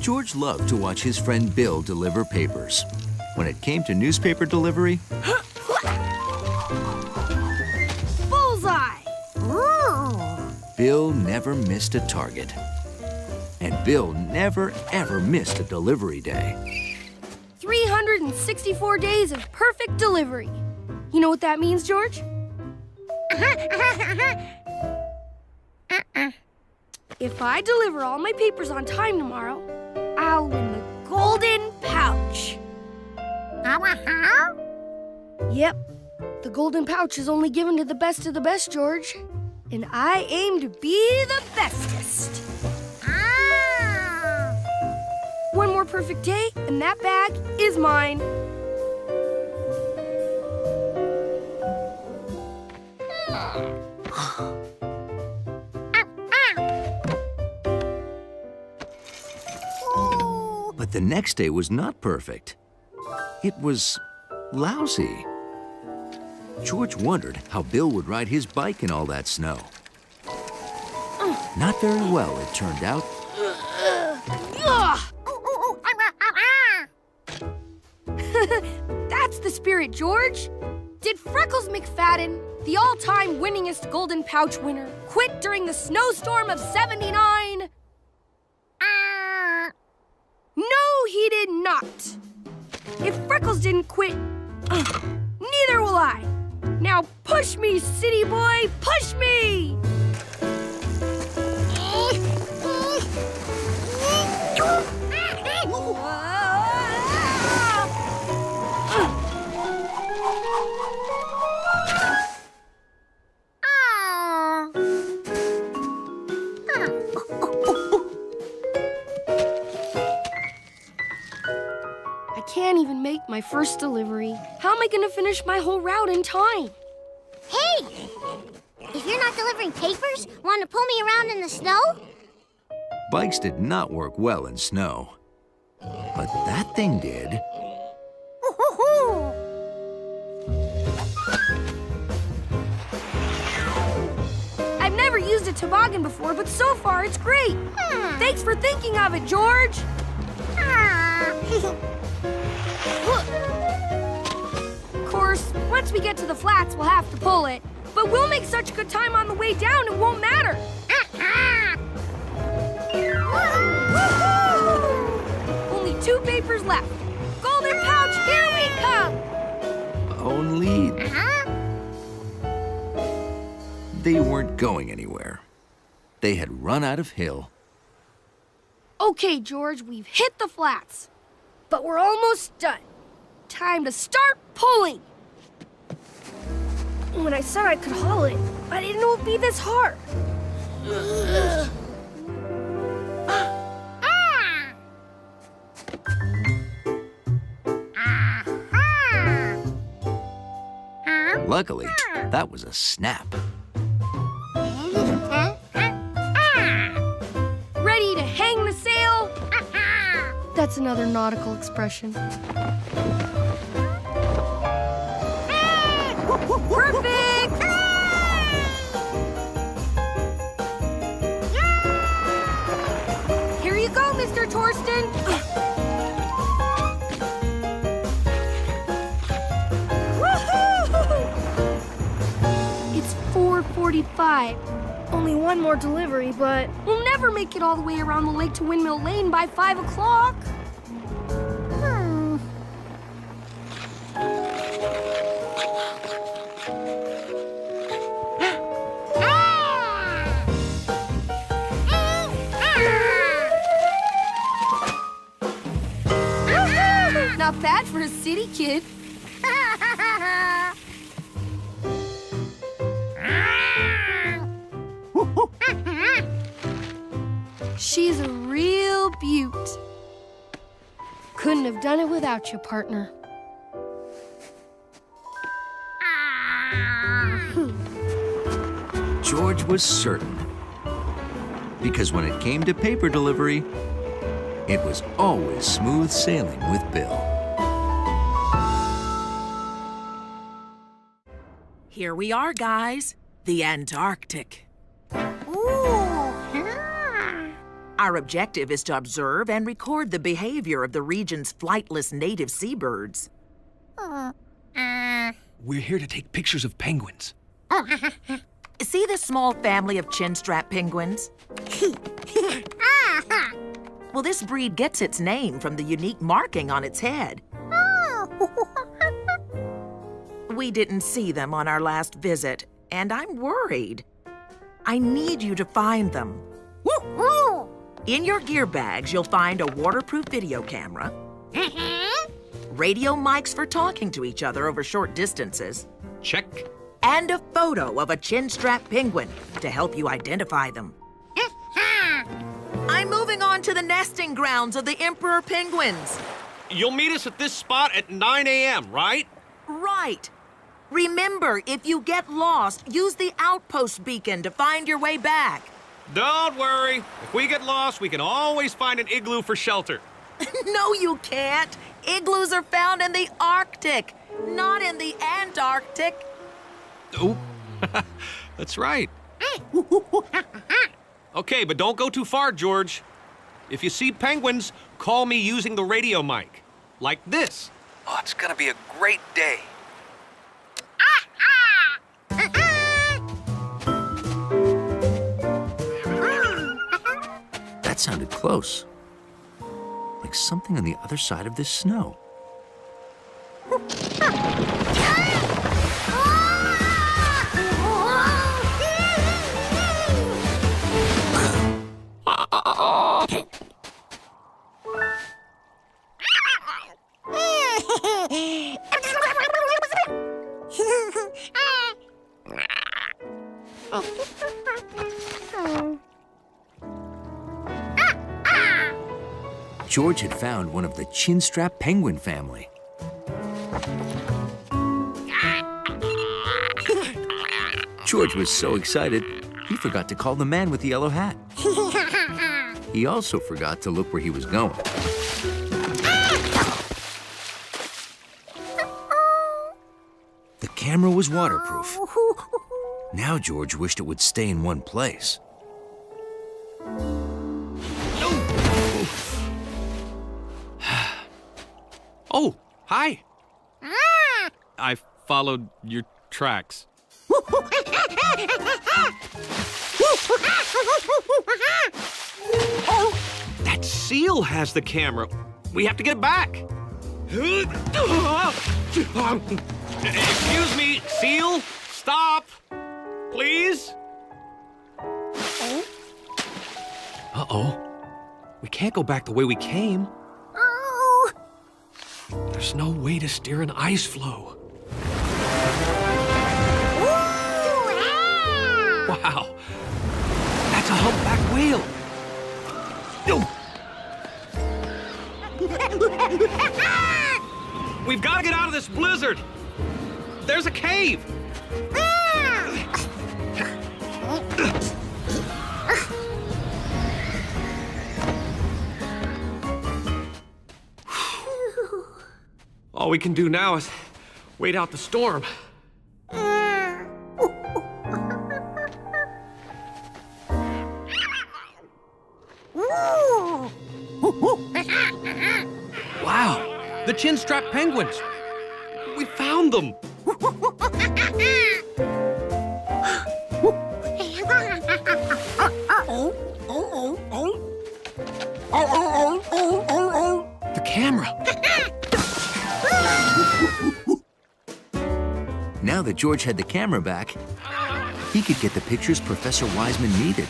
George loved to watch his friend Bill deliver papers. When it came to newspaper delivery, Bullseye! Bill never missed a target. And Bill never, ever missed a delivery day. 364 days of perfect delivery. You know what that means, George? If I deliver all my papers on time tomorrow, I'll win the golden pouch. Yep, the golden pouch is only given to the best of the best, George. And I aim to be the bestest. One more perfect day, and that bag is mine. But the next day was not perfect. It was lousy. George wondered how Bill would ride his bike in all that snow. Not very well, it turned out. That's the spirit, George. Did Freckles McFadden, the all-time winningest Golden Pouch winner, quit during the snowstorm of '79? No, he did not. If Freckles didn't quit, neither will I. Now push me, city boy, push me! I can't even make my first delivery. How am I going to finish my whole route in time? Hey! If you're not delivering papers, want to pull me around in the snow? Bikes did not work well in snow. But that thing did. I've never used a toboggan before, but so far it's great. Thanks for thinking of it, George. Of course, once we get to the flats, we'll have to pull it. But we'll make such good time on the way down, it won't matter. Only 2 papers left. Golden pouch, here we come. Only they weren't going anywhere. They had run out of hill. Okay, George, we've hit the flats. But we're almost done. Time to start pulling. When I said I could haul it, I didn't know it'd be this hard. Luckily, that was a snap. Ready to hang the sail? That's another nautical expression. Perfect! Here you go, Mr. Torsten. It's 4:45. Only one more delivery, but we'll never make it all the way around the lake to Windmill Lane by 5 o'clock. Not bad for a city kid. She's a real beaut. Couldn't have done it without you, partner. George was certain. Because when it came to paper delivery, it was always smooth sailing with Bill. Here we are, guys. The Antarctic. Ooh. Our objective is to observe and record the behavior of the region's flightless native seabirds. We're here to take pictures of penguins. See this small family of chinstrap penguins? Well, this breed gets its name from the unique marking on its head. We didn't see them on our last visit, and I'm worried. I need you to find them. In your gear bags, you'll find a waterproof video camera, radio mics for talking to each other over short distances, Check. and a photo of a chinstrap penguin to help you identify them. I'm moving on to the nesting grounds of the emperor penguins. You'll meet us at this spot at 9 a.m., right? Right. Remember, if you get lost, use the outpost beacon to find your way back. Don't worry. If we get lost, we can always find an igloo for shelter. No, you can't. Igloos are found in the Arctic, not in the Antarctic. Oh, that's right. Okay, but don't go too far, George. If you see penguins, call me using the radio mic. Like this. Oh, it's gonna be a great day. That sounded close. Like something on the other side of this snow. George had found one of the chinstrap penguin family. George was so excited, he forgot to call the man with the yellow hat. He also forgot to look where he was going. The camera was waterproof. Now George wished it would stay in one place. Oh, hi. I followed your tracks. That seal has the camera. We have to get it back. Excuse me, seal, stop. Please? Uh-oh. We can't go back the way we came. There's no way to steer an ice floe. Wow. That's a humpback whale. We've got to get out of this blizzard. There's a cave. All we can do now is wait out the storm. Wow, the chinstrap penguins. We found them. The camera. Now that George had the camera back, he could get the pictures Professor Wiseman needed.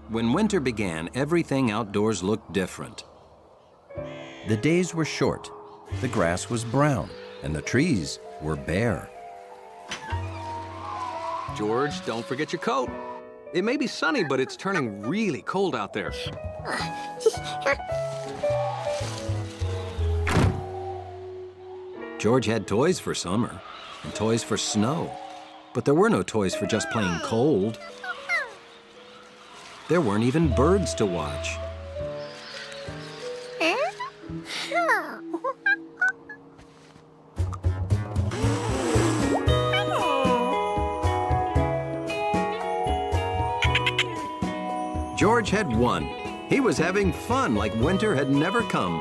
When winter began, everything outdoors looked different. The days were short, the grass was brown, and the trees were bare. George, don't forget your coat. It may be sunny, but it's turning really cold out there. George had toys for summer and toys for snow, but there were no toys for just plain cold. There weren't even birds to watch. George had won. He was having fun like winter had never come.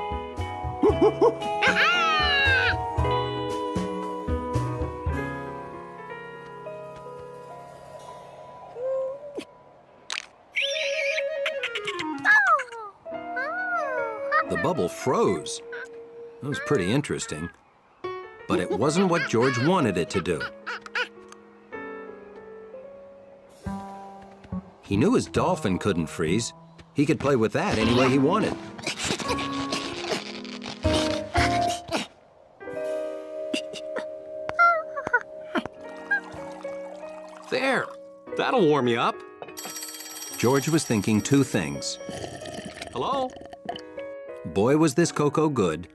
The bubble froze. That was pretty interesting. But it wasn't what George wanted it to do. He knew his dolphin couldn't freeze. He could play with that any way he wanted. There. That'll warm you up. George was thinking two things. Hello? Boy, was this cocoa good,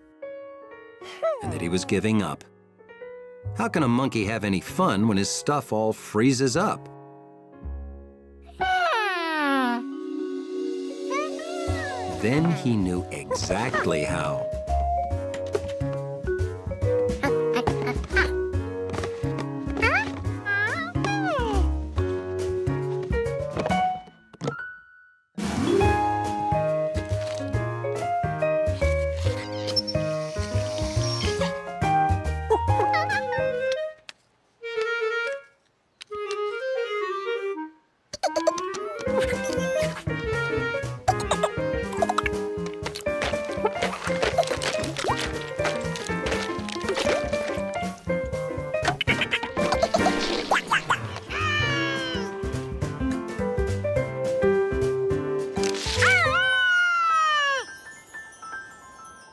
and that he was giving up. How can a monkey have any fun when his stuff all freezes up? Then he knew exactly how.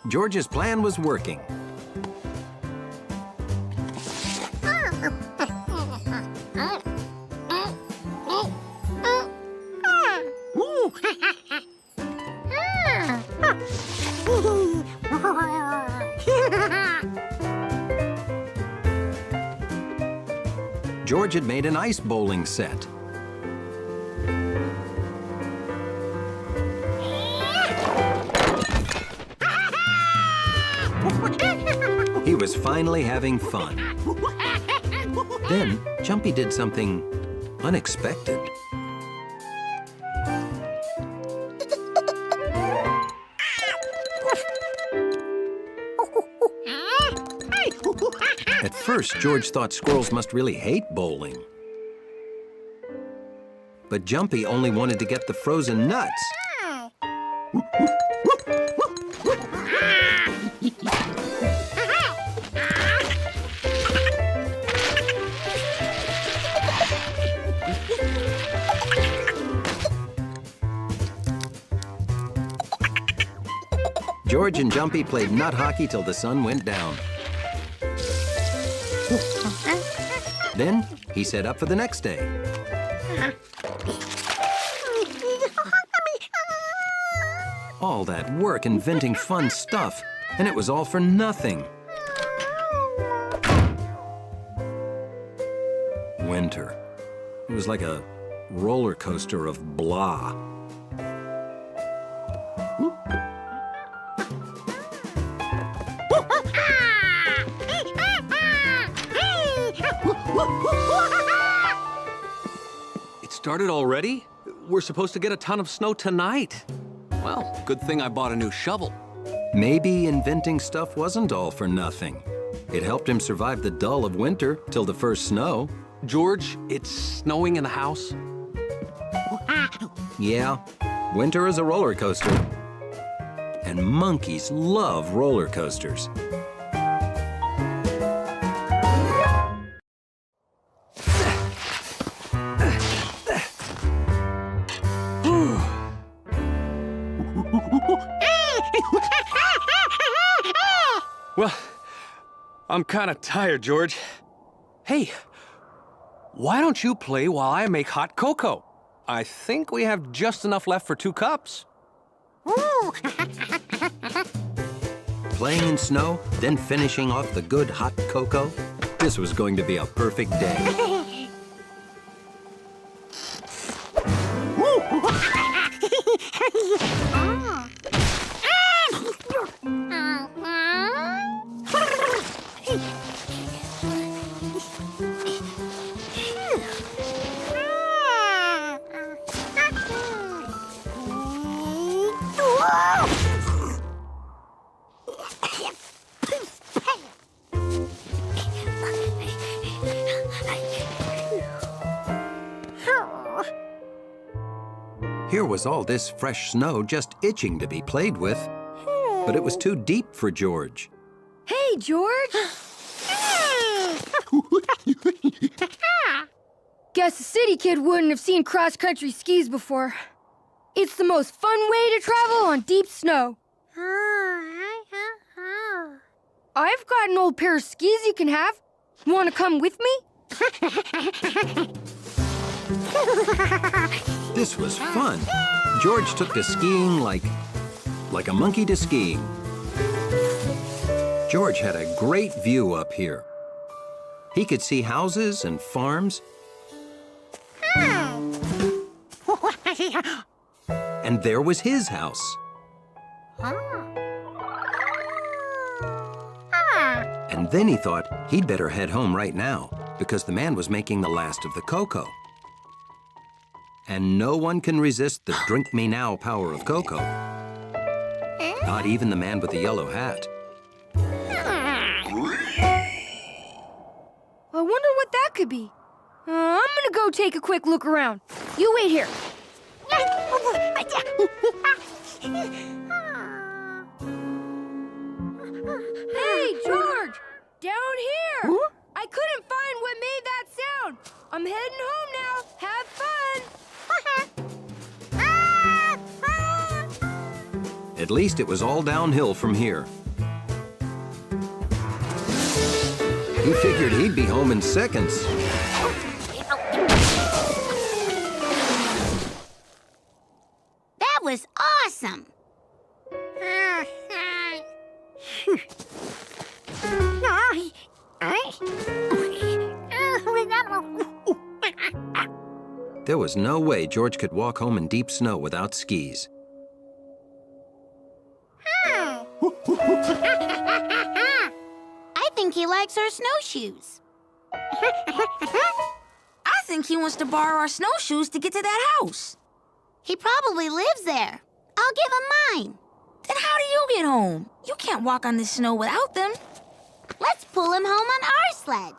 George's plan was working. George had made an ice bowling set. He was finally having fun. Then, Jumpy did something unexpected. At first, George thought squirrels must really hate bowling. But Jumpy only wanted to get the frozen nuts. George and Jumpy played nut hockey till the sun went down. Then he set up for the next day. All that work inventing fun stuff, and it was all for nothing. Winter. It was like a roller coaster of blah. It started already? We're supposed to get a ton of snow tonight. Well, good thing I bought a new shovel. Maybe inventing stuff wasn't all for nothing. It helped him survive the dull of winter till the first snow. George, it's snowing in the house. Yeah, winter is a roller coaster. And monkeys love roller coasters. Well, I'm kind of tired, George. Hey, why don't you play while I make hot cocoa? I think we have just enough left for 2 cups. Playing in snow, then finishing off the good hot cocoa. This was going to be a perfect day. Here was all this fresh snow just itching to be played with. But it was too deep for George. Hey, George! Guess a city kid wouldn't have seen cross-country skis before. It's the most fun way to travel on deep snow. I've got an old pair of skis you can have. Want to come with me? This was fun. George took to skiing like a monkey to skiing. George had a great view up here. He could see houses and farms. And there was his house. And then he thought he'd better head home right now because the man was making the last of the cocoa. And no one can resist the drink me now power of cocoa. Not even the man with the yellow hat. I wonder what that could be. I'm gonna go take a quick look around. You wait here. Hey, George! Down here! Huh? I couldn't find what made that sound. I'm heading home now. Have fun! At least it was all downhill from here. He figured he'd be home in seconds. That was awesome. There was no way George could walk home in deep snow without skis. I think he likes our snowshoes. I think he wants to borrow our snowshoes to get to that house. He probably lives there. I'll give him mine. Then how do you get home? You can't walk on this snow without them. Let's pull him home on our sled.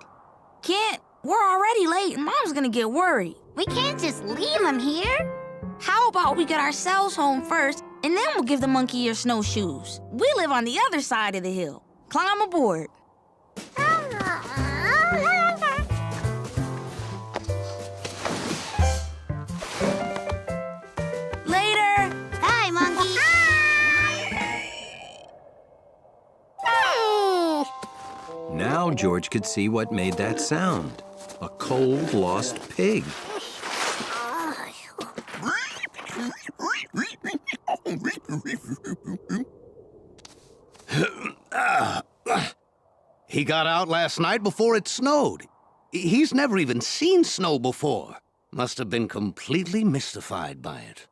Can't. We're already late and Mom's gonna get worried. We can't just leave him here. How about we get ourselves home first and then we'll give the monkey your snowshoes? We live on the other side of the hill. Climb aboard. Later. Bye, monkey. Now George could see what made that sound. A cold, lost pig. He got out last night before it snowed. He's never even seen snow before. Must have been completely mystified by it.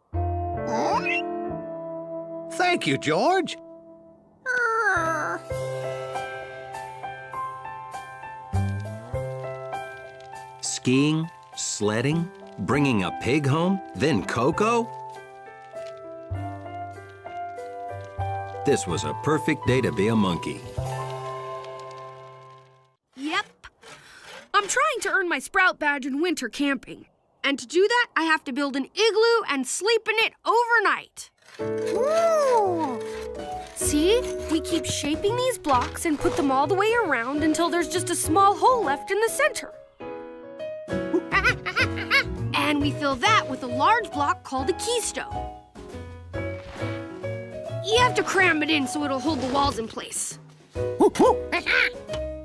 Thank you, George. Skiing, sledding, bringing a pig home, then cocoa? This was a perfect day to be a monkey. Yep. I'm trying to earn my Sprout badge in winter camping. And to do that, I have to build an igloo and sleep in it overnight. Ooh. See? We keep shaping these blocks and put them all the way around until there's just a small hole left in the center. And we fill that with a large block called a keystone. You have to cram it in so it'll hold the walls in place.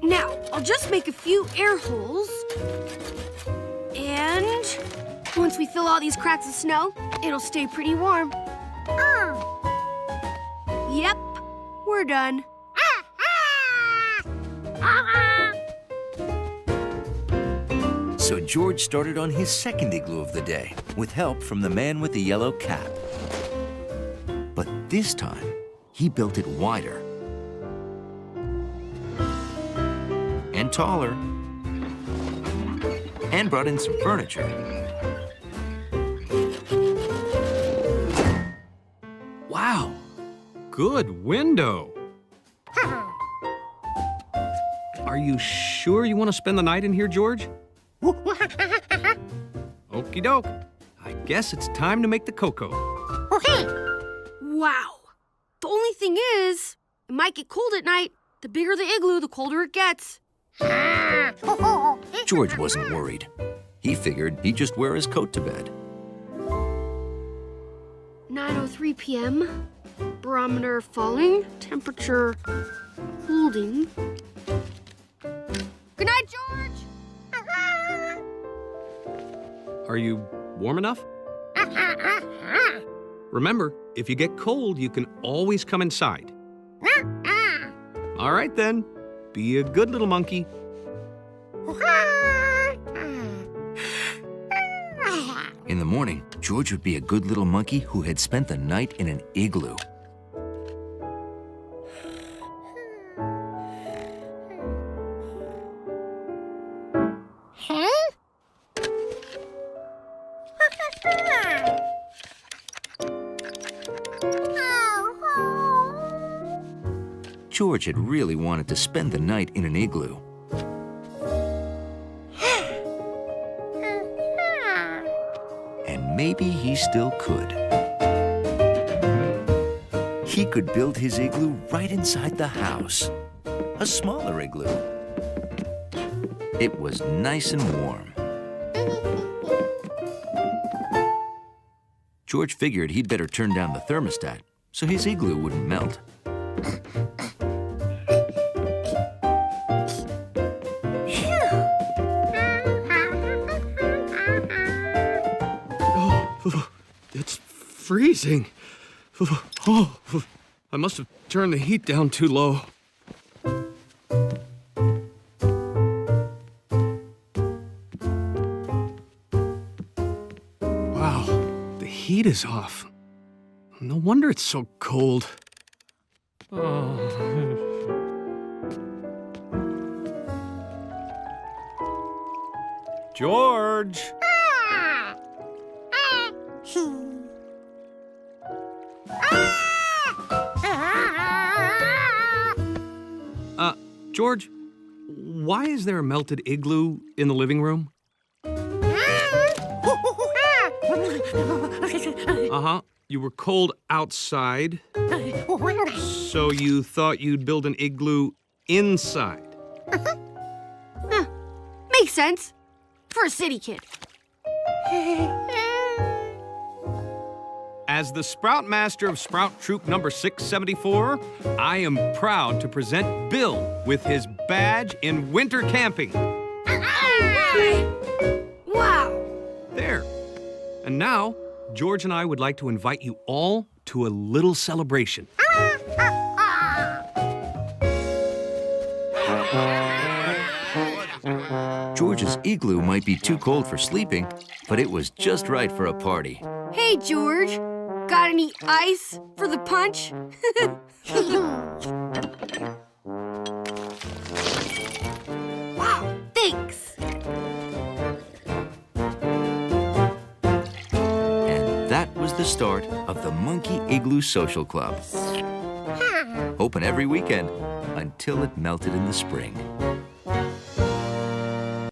Now, I'll just make a few air holes. And once we fill all these cracks with snow, it'll stay pretty warm. Yep, we're done. So George started on his second igloo of the day, with help from the man with the yellow cap. But this time, he built it wider and taller and brought in some furniture. Wow, good window. Are you sure you want to spend the night in here, George? Okie doke. I guess it's time to make the cocoa. Wow. The only thing is, it might get cold at night. The bigger the igloo, the colder it gets. George wasn't worried. He figured he'd just wear his coat to bed. 9:03 p.m. Barometer falling. Temperature holding. Good night, George! Are you warm enough? Remember, if you get cold, you can always come inside. All right, then. Be a good little monkey. In the morning, George would be a good little monkey who had spent the night in an igloo. George had really wanted to spend the night in an igloo. And maybe he still could. He could build his igloo right inside the house. A smaller igloo. It was nice and warm. George figured he'd better turn down the thermostat so his igloo wouldn't melt. It's freezing. Oh, I must have turned the heat down too low. Wow, the heat is off. No wonder it's so cold. Oh. George! George, why is there a melted igloo in the living room? Uh-huh. You were cold outside, so you thought you'd build an igloo inside. Makes sense. For a city kid. As the Sprout Master of Sprout Troop number 674, I am proud to present Bill with his badge in winter camping. Wow. There. And now, George and I would like to invite you all to a little celebration. George's igloo might be too cold for sleeping, but it was just right for a party. Hey, George. Got any ice for the punch? Wow, thanks. And that was the start of the Monkey Igloo Social Club. Open every weekend until it melted in the spring.